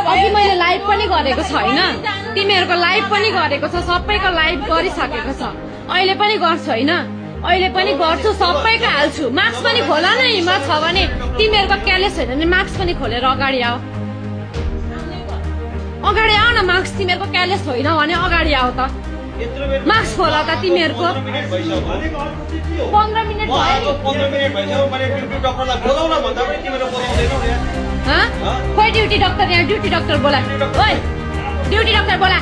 अघि मैले लाइभ पनि गरेको छैन, तिमीहरूको लाइभ पनि गरेको छ, सबैको लाइभ गरिसकेको छ, अहिले पनि गर्छु होइन, अहिले पनि गर्छु, सबैको हाल्छु। मास्क पनि खोला न, हिम्मत छ भने तिमीहरूको क्यालेस छैन भने मास्क पनि खोलेर अगाडि आऊ, अगाडि आऊ न। मास्क तिमीहरूको क्यालेस होइन भने अगाडि आऊ त, मास्क खोला त तिमीहरूको। 15 मिनट भयो। खोइ ड्युटी डक्टर, यहाँ ड्युटी डक्टर बोला, ओइ ड्युटी डक्टर बोला,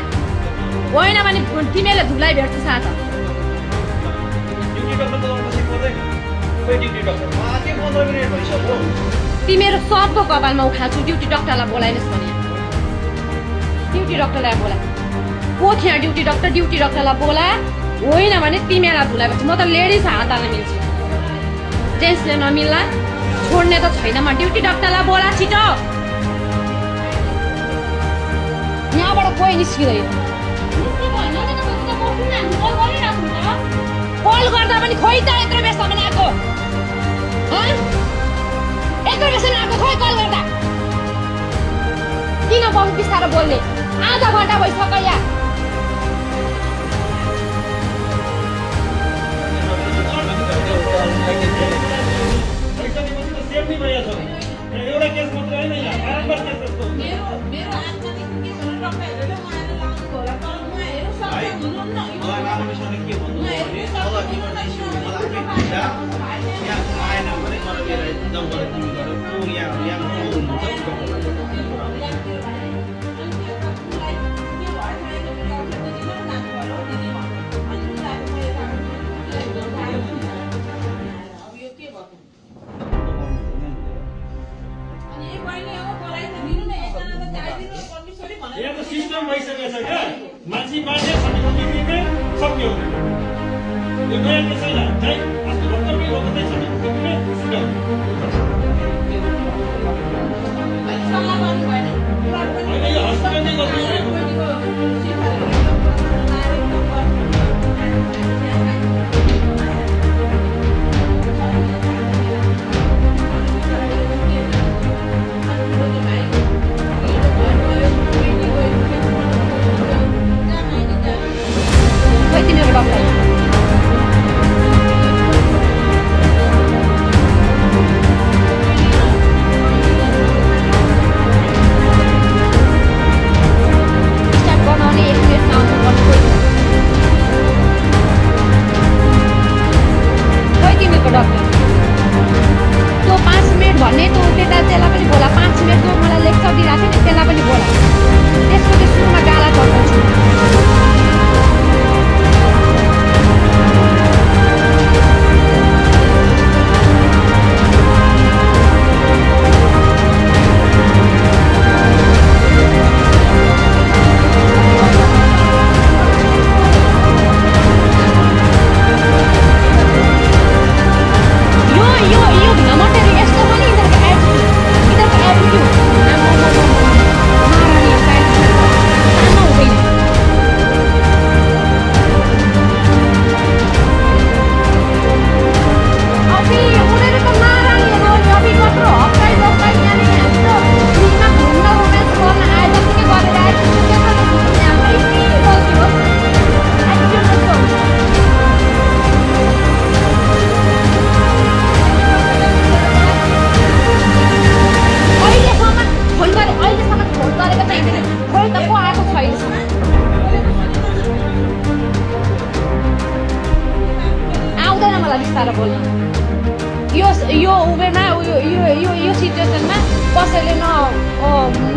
होइन भने तिमीले धुलाई भेट्छ साथ। तिमीहरू सबको कपालमा उठाल्छु, ड्युटी डक्टरलाई बोलाइनस् भने। ड्युटी डक्टरलाई बोला, को थियो ड्युटी डक्टर, ड्युटी डक्टरलाई बोला, होइन भने तिमीलाई धुलाई भेट्छ। म त लेडिज हात हाल्न मिल्छु, जेन्ट्सले नमिल्ला, छोड्ने त छैन। म ड्युटी डक्टरलाई बोला छिटो, यहाँबाट कोही निस्किँदैन। कल गर्दा पनि खोइ त यत्रो बेरसम्म आएको, यत्रो बेरसम्म आएको, खोइ कल गर्दा किन बहुत बिस्तारो बोल्ने? आधा घन्टा भइसक्यो यहाँ। सिस्टम भइसकेको छ क्या, मान्छे बाँड्ने सक्यो, सक्यो यो नयाँ त्यसैलाई चाहिँ अस्ति भर्खर पनि रोक्दै छ होइन, यो हस्पिटलले गर्नु यो उमेरमा यो सिचुएसनमा कसैले न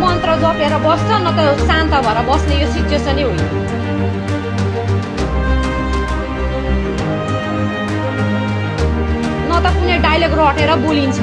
मन्त्र जपेर बस्छ न त शान्त भएर बस्ने यो सिचुएसनै होइन। न त कुनै डायलग रटेर बोलिन्छ।